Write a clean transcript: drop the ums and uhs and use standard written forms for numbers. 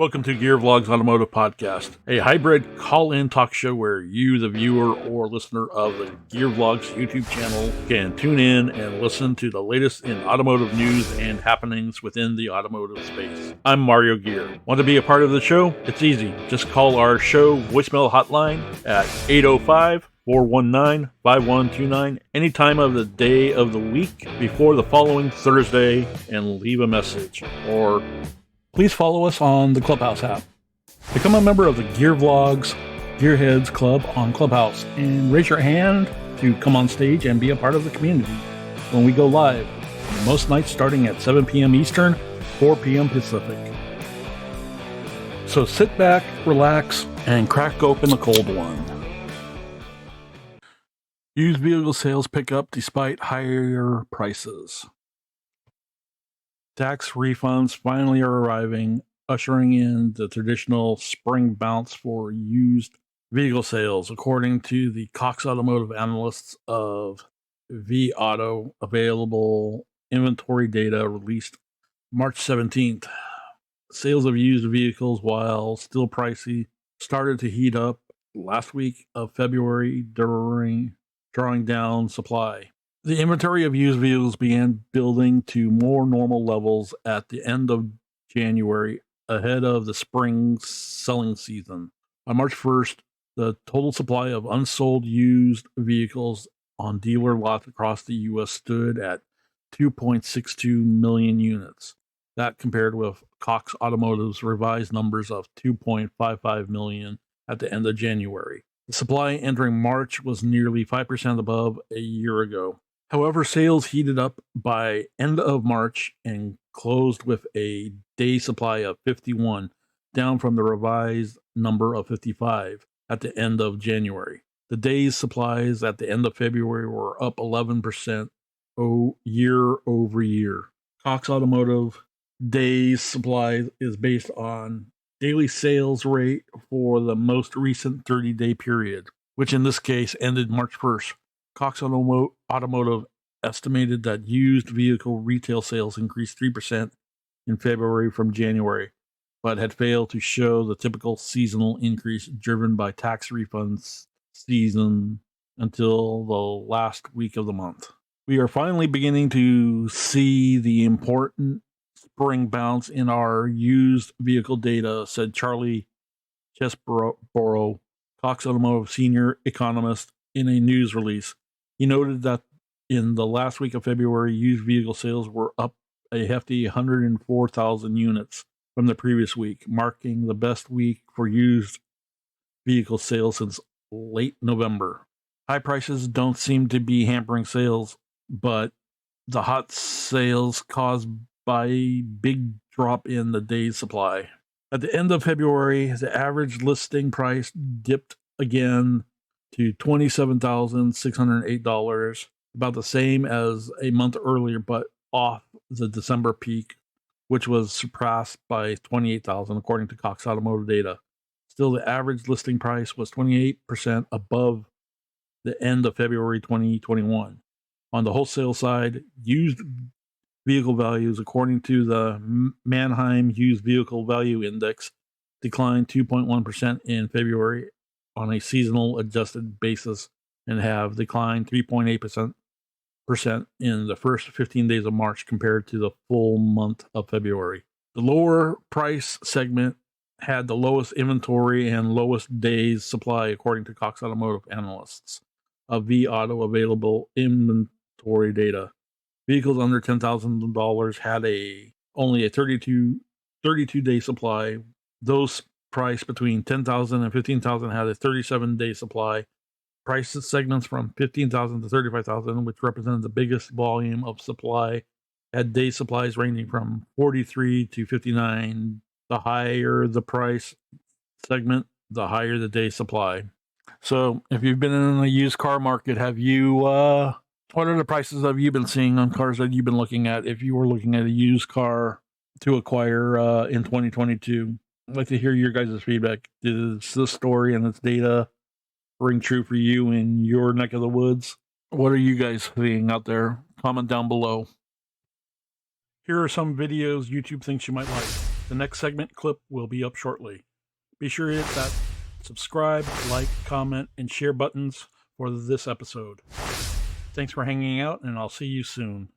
Welcome to Vlogz Automotive Podcast, a hybrid call-in talk show where you, the viewer or listener of the Vlogz YouTube channel, can tune in and listen to the latest in automotive news and happenings within the automotive space. I'm Mario Gear. Want to be a part of the show? It's easy. Just call our show voicemail hotline at 805-419-5129 any time of the day of the week before the following Thursday and leave a message. Or please follow us on the Clubhouse app. Become a member of the Vlogz Gearheads Club on Clubhouse and raise your hand to come on stage and be a part of the community when we go live, most nights starting at 7 p.m. Eastern, 4 p.m. Pacific. So sit back, relax, and crack open a cold one. Used vehicle sales pick up despite higher prices. Tax refunds finally are arriving, ushering in the traditional spring bounce for used vehicle sales, according to the Cox Automotive analysts of vAuto. Available inventory data released March 17th. Sales of used vehicles, while still pricey, started to heat up last week of February during drawing down supply. The inventory of used vehicles began building to more normal levels at the end of January, ahead of the spring selling season. On March 1st, the total supply of unsold used vehicles on dealer lots across the U.S. stood at 2.62 million units. That compared with Cox Automotive's revised numbers of 2.55 million at the end of January. The supply entering March was nearly 5% above a year ago. However, sales heated up by end of March and closed with a day supply of 51, down from the revised number of 55 at the end of January. The days supplies at the end of February were up 11% year over year. Cox Automotive days supply is based on daily sales rate for the most recent 30-day period, which in this case ended March 1st. Cox Automotive estimated that used vehicle retail sales increased 3% in February from January, but had failed to show the typical seasonal increase driven by tax refunds season until the last week of the month. We are finally beginning to see the important spring bounce in our used vehicle data, said Charlie Chesborough, Cox Automotive senior economist, in a news release. He noted that in the last week of February, used vehicle sales were up a hefty 104,000 units from the previous week, marking the best week for used vehicle sales since late November. High prices don't seem to be hampering sales, but the hot sales caused by a big drop in the day's supply. At the end of February, the average listing price dipped again to $27,608, about the same as a month earlier, but off the December peak, which was surpassed by $28,000, according to Cox Automotive data. Still, the average listing price was 28% above the end of February 2021. On the wholesale side, used vehicle values, according to the Manheim Used Vehicle Value Index, declined 2.1% in February on a seasonal adjusted basis and have declined 3.8% in the first 15 days of March compared to the full month of February. The lower price segment had the lowest inventory and lowest days supply, according to Cox Automotive analysts of vAuto available inventory data. Vehicles under $10,000 had only a 32 day supply. Those priced between $10,000 and $15,000 had a 37-day supply. Price segments from $15,000 to $35,000, which represented the biggest volume of supply, had day supplies ranging from 43 to 59. The higher the price segment, the higher the day supply. So if you've been in the used car market, have you, what are the prices have you been seeing on cars that you've been looking at if you were looking at a used car to acquire in 2022? I'd like to hear your guys' feedback. Does this story and its data ring true for you in your neck of the woods? What are you guys seeing out there? Comment down below. Here are some videos YouTube thinks you might like. The next segment clip will be up shortly. Be sure to hit that subscribe, like, comment, and share buttons for this episode. Thanks for hanging out, and I'll see you soon.